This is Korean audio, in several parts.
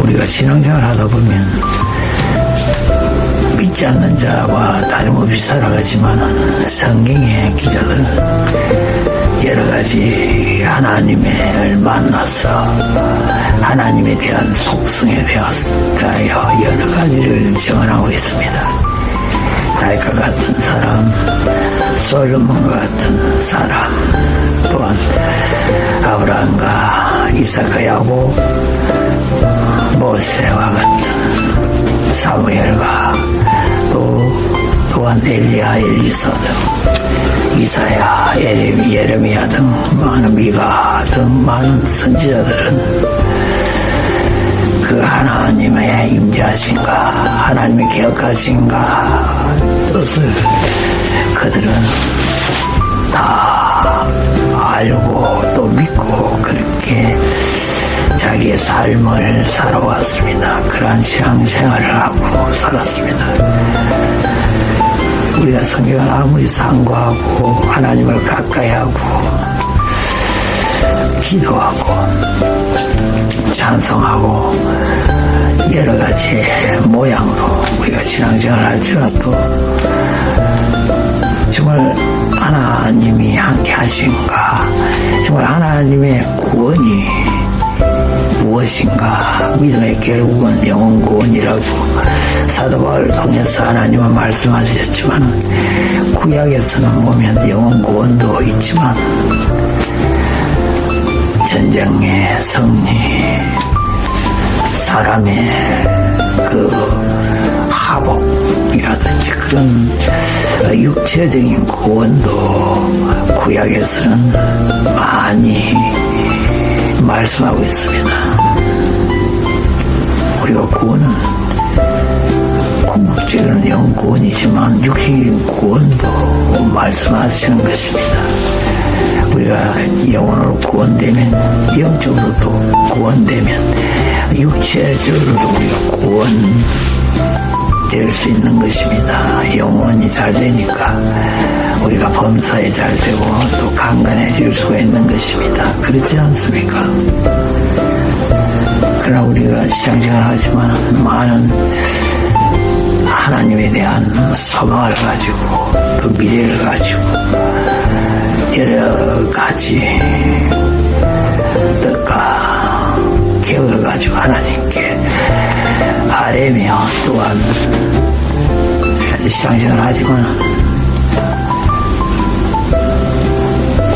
우리가 신앙생활 하다 보면 믿지 않는 자와 다름없이 살아가지만 성경의 기자들은 여러 가지 하나님을 만나서 하나님에 대한 속성에 대하여 여러 가지를 증언하고 있습니다. 다윗과 같은 사람, 솔로몬과 같은 사람, 또한 아브라함과 이삭과 야곱, 모세와 같은 사무엘과 또한 엘리야, 엘리사 등 이사야, 예레미야 등 많은 미가 등 많은 선지자들은 그 하나님의 임재하신가, 하나님의 계획하신가 뜻을 그들은 다 알고 또 믿고 그렇게 자기의 삶을 살아왔습니다. 그러한 신앙생활을 하고 살았습니다. 우리가 성경을 아무리 상고하고 하나님을 가까이 하고 기도하고 찬송하고 여러 가지 모양으로 우리가 신앙생활을 할지라도 정말 하나님이 함께 하신가, 정말 하나님의 구원이 무엇인가, 믿음의 결국은 영혼 구원이라고 사도 바울을 통해서 하나님은 말씀하셨지만 구약에서는 보면 영혼 구원도 있지만 전쟁의 승리, 사람의 그 하복이라든지 그런 육체적인 구원도 구약에서는 많이 말씀하고 있습니다. 우리가 구원은 궁극적으로는 영혼 구원이지만 육적인 구원도 말씀하시는 것입니다. 우리가 영혼으로 구원되면 영적으로도 구원되면 육체적으로도 우리가 구원될 수 있는 것입니다. 영혼이 잘 되니까 우리가 범사에 잘 되고 또 강건해질 수가 있는 것입니다. 그렇지 않습니까? 그러나 우리가 신앙생활을 하지만 많은 하나님에 대한 소망을 가지고 또 미래를 가지고 여러 가지 뜻과 계획을 가지고 하나님께 아뢰며 또한 신앙생활을 하지만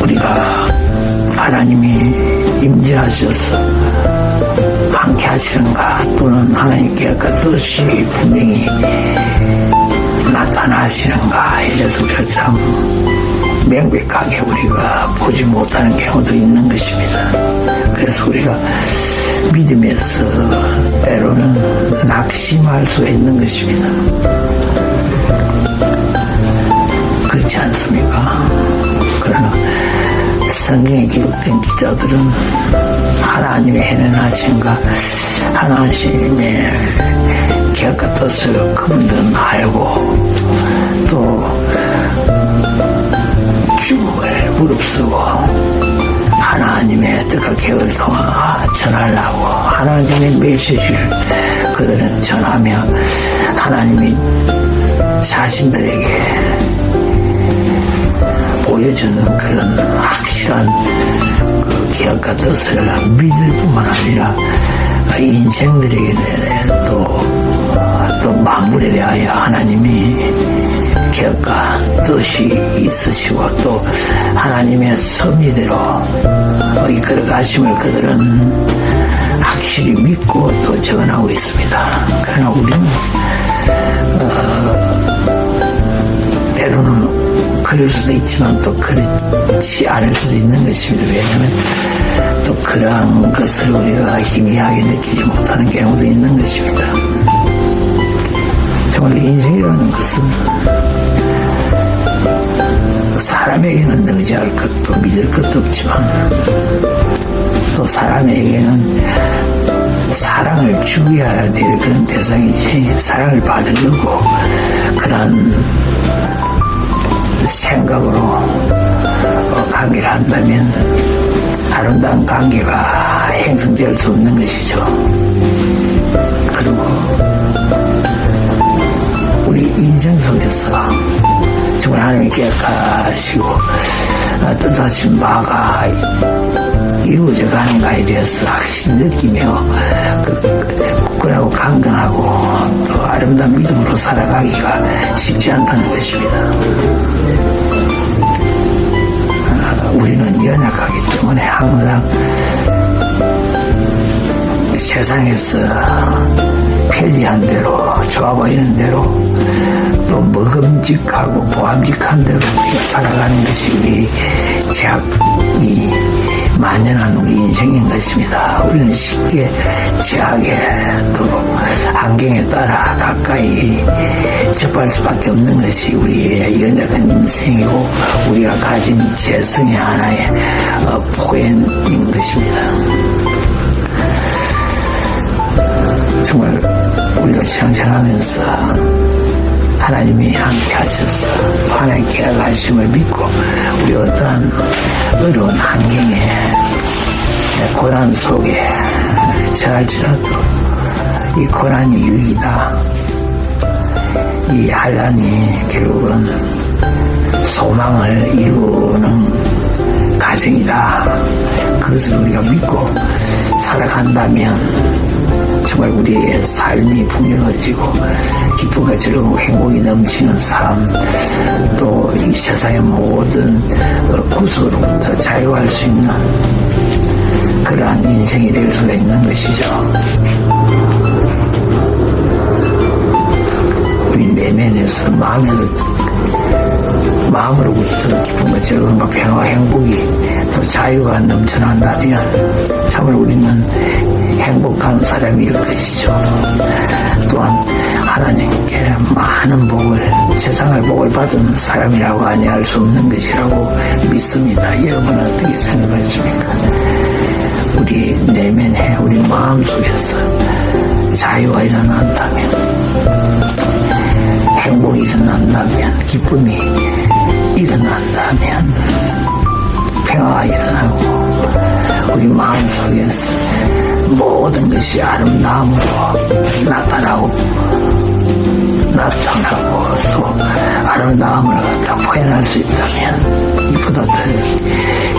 우리가 하나님이 임재하셔서 함께 하시는가 또는 하나님께 그 뜻이 분명히 나타나시는가 이래서 우리가 참 명백하게 우리가 보지 못하는 경우도 있는 것입니다. 그래서 우리가 믿음에서 때로는 낙심할 수가 있는 것입니다. 그렇지 않습니까? 그러나 성경에 기록된 기자들은 하나님의 해내하신가 하나님의 계획과 뜻을 그분들은 알고 또 죽음을 무릅쓰고 하나님의 뜻과 계획을 전하려고 하나님의 메시지를 그들은 전하며 하나님이 자신들에게 보여주는 그런 확실한 그 계획과 뜻을 믿을 뿐만 아니라 인생들에게 또 만물에 대하여 하나님이 계획과 뜻이 있으시고 또 하나님의 섭리대로 이끌어 가심을 그들은 확실히 믿고 또 전하고 있습니다. 그러나 우리는 때로는 그럴 수도 있지만 또 그렇지 않을 수도 있는 것입니다. 왜냐하면 또 그러한 것을 우리가 희미하게 느끼지 못하는 경우도 있는 것입니다. 정말 인생이라는 것은 사람에게는 의지할 것도 믿을 것도 없지만 또 사람에게는 사랑을 주어야 될 그런 대상이지 사랑을 받으려고 그런 생각으로 관계를 한다면 아름다운 관계가 형성될 수 없는 것이죠. 그리고 우리 인생 속에서 정말 하나님이 계획하시고 뜻하신 바가 이루어져 가는가에 대해서 확실히 느끼며 굳건하고 강건하고 또 아름다운 믿음으로 살아가기가 쉽지 않다는 것입니다. 우리는 연약하기 때문에 항상 세상에서 편리한 대로 좋아 보이는 대로 또 먹음직하고 보암직한 대로 우리가 살아가는 것이 우리 제약이 만연한 우리 인생인 것입니다. 우리는 쉽게 제약에 또 환경에 따라 가까이 접할 수밖에 없는 것이 우리의 연약한 인생이고 우리가 가진 재성의 하나의 포인인 것입니다. 정말 우리가 신앙생활하면서 하나님이 함께 하셔서 또 하나님 계획하심을 믿고 우리 어떠한 어려운 환경에 고난 속에 처할지라도 이 고난이 유익이다. 이 환난이 결국은 소망을 이루는 과정이다. 그것을 우리가 믿고 살아간다면 정말 우리의 삶이 풍요로워지고 기쁨과 즐거움과 행복이 넘치는 삶, 또 이 세상의 모든 구속으로부터 자유할 수 있는 그러한 인생이 될 수가 있는 것이죠. 우리 내면에서 마음으로부터 기쁨과 즐거움과 평화와 행복이 또 자유가 넘쳐난다면 참으로 우리는 행복한 사람일 것이죠. 또한 하나님께 많은 복을, 세상의 복을 받은 사람이라고 아니할 수 없는 것이라고 믿습니다. 여러분은 어떻게 생각하십니까? 우리 내면에, 우리 마음속에서 자유가 일어난다면, 행복이 일어난다면, 기쁨이 일어난다면, 평화가 일어나고 우리 마음속에서 모든 것이 아름다움으로 나타나고 또 아름다움을 갖다 표현할 수 있다면 이보다 더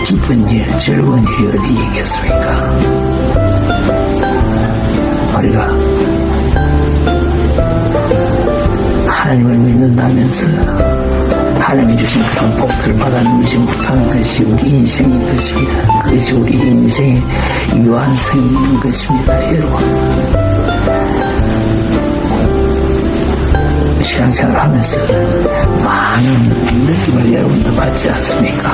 기쁜 일, 즐거운 일이 어디 있겠습니까? 우리가 하나님을 믿는다면서 하나님이 주신 그런 복들을 받아 누리지 못하는 것이 우리 인생인 것입니다. 그것이 우리 인생의 유한성인 것입니다. 여러분, 신앙생활을 하면서 많은 느낌을 여러분도 받지 않습니까?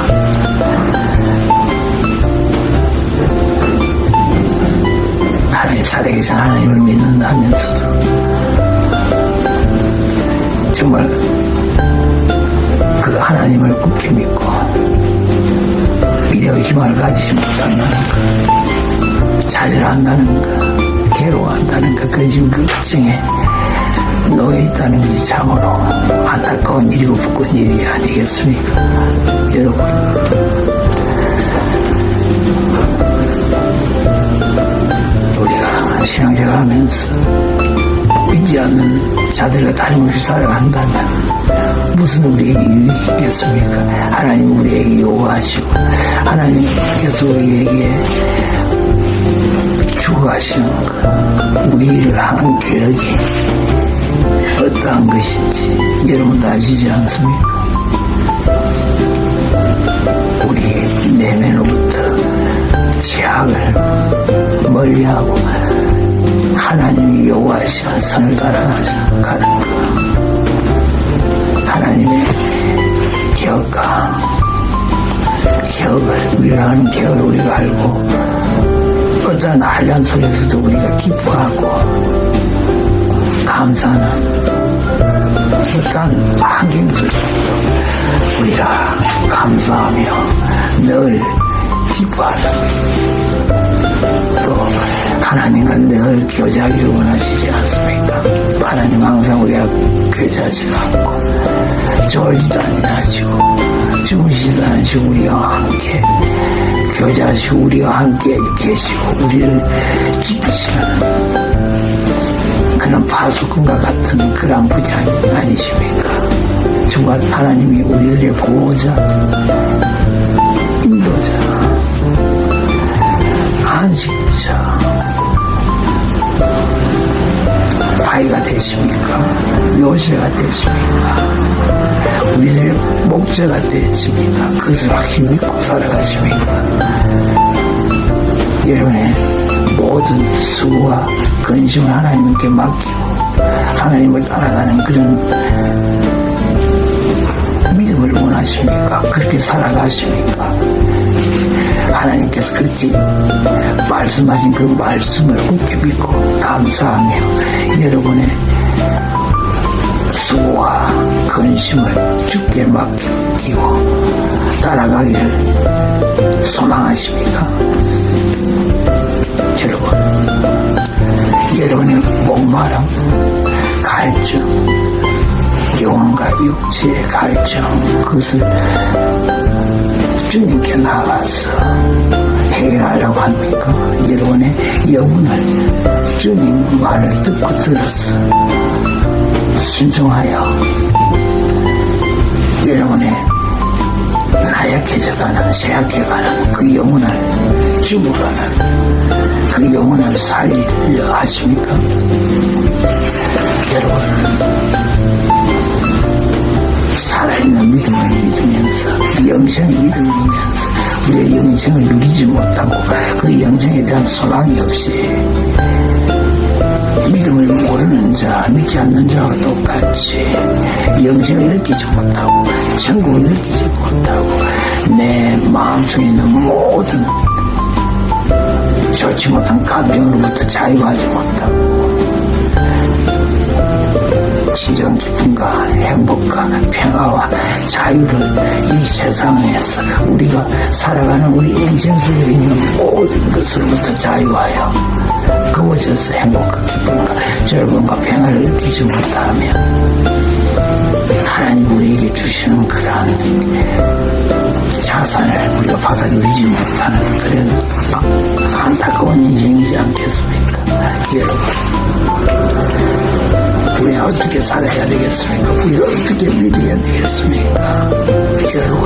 하나님 살아계신 하나님을 믿는다면서도 정말 그 하나님을 굳게 믿고 미래의 희망을 가지지 못한다는 것, 좌절한다는 것, 괴로워한다는 것, 근심 걱정에 놓여 있다는 것이 참으로 안타까운 일이고 부끄러운 일이 아니겠습니까? 여러분, 우리가 신앙생활 하면서 믿지 않는 자들과 다름없이 살아간다면 무슨 우리에게 유익이 있겠습니까? 하나님 우리에게 요구하시고 하나님께서 우리에게 주고하시는 것, 우리를 하는 계획이 어떠한 것인지 여러분도 아시지 않습니까? 우리 내면으로부터 제약을 멀리하고 하나님이 요구하시는 선을 따라가자 가는 것, 하나님의 기억을 우리가 하는 기억을 우리가 알고 어떠한 한란 속에서도 우리가 기뻐하고 감사하는 어떠한 환경 속에서도 우리가 감사하며 늘 기뻐하는, 또 하나님과 늘 교제하기를 원하시지 않습니까? 하나님 항상 우리가 교제하지도 않고 졸지도 아니하시고 주무시지도 않으시고 우리와 함께 교제하시고 우리와 함께 계시고 우리를 지키시는 파수꾼과 같은 그런 분이 아니십니까? 정말 하나님이 우리들의 보호자, 인도자, 안식자, 바위가 되십니까? 요새가 되십니까? 우리들의 목자가 되십니까? 그것을 확실히 믿고 살아가십니까? 여러분의 모든 수고와 근심을 하나님께 맡기고 하나님을 따라가는 그런 믿음을 원하십니까? 그렇게 살아가십니까? 하나님께서 그렇게 말씀하신 그 말씀을 굳게 믿고 감사하며 여러분의 수고와 근심을 주께 맡기고 따라가기를 소망하십니까? 여러분의 목마름, 갈증, 영혼과 육체의 갈증, 그것을 주님께 나가서 해결하려고 합니까? 여러분의 영혼을 주님 말을 듣고 들어서 순종하여 여러분의 나약해져가는 쇠약해가는 그 영혼을 죽어가는 그 영혼을 살리려 하십니까? 여러분 살아있는 믿음을 믿으면서 영생의 믿음을 믿으면서 우리의 영생을 누리지 못하고 그 영생에 대한 소망이 없이 믿음을 모르는 자, 믿지 않는 자와 똑같이 영생을 느끼지 못하고 천국을 느끼지 못하고 내 마음속에 있는 모든 좋지 못한 감정으로부터 자유하지 못하고 진정 기쁨과 행복과 평화와 자유를 이 세상에서 우리가 살아가는 우리 인생 속에 있는 모든 것으로부터 자유하여 그곳에서 행복과 기쁨과 즐거움과 평화를 느끼지 못하면 하나님 우리에게 주시는 그러한 자산을 우리가 받아 누리지 못하는 그런 안타까운 인생이지 않겠습니까? 여러분 우리가 어떻게 살아야 되겠습니까? 우리가 어떻게 믿어야 되겠습니까? 여러분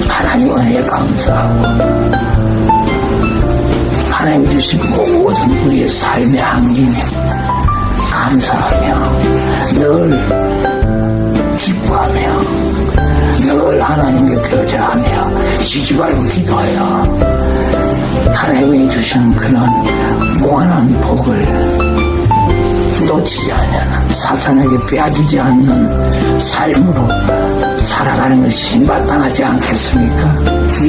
하나님 은혜에 감사하고 하나님 주신 모든 우리의 삶의 항림에 감사하며 늘 기뻐하며 늘 하나님께 교제하며 쉬지 말고 기도하여 하나님이 주시는 그런 무한한 복을 놓치지 않는 사탄에게 빼앗기지 않는 삶으로 살아가는 것이 마땅하지 않겠습니까?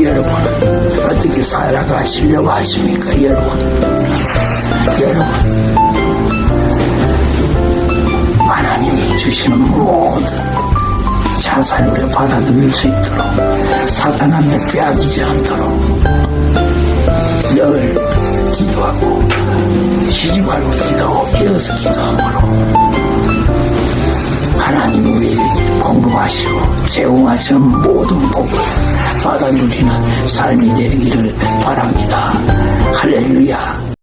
여러분은 어떻게 살아가시려고 하십니까? 여러분 하나님이 주시는 모든 자산을 우리가 받아 누릴 수 있도록 사탄한테 빼앗기지 않도록 늘 기도하고 쉬지 말고 기도하고 깨어서 기도함으로 하나님 우리에게 공급하시고 제공하시는 모든 복을 받아 누리는 삶이 되기를 바랍니다. 할렐루야.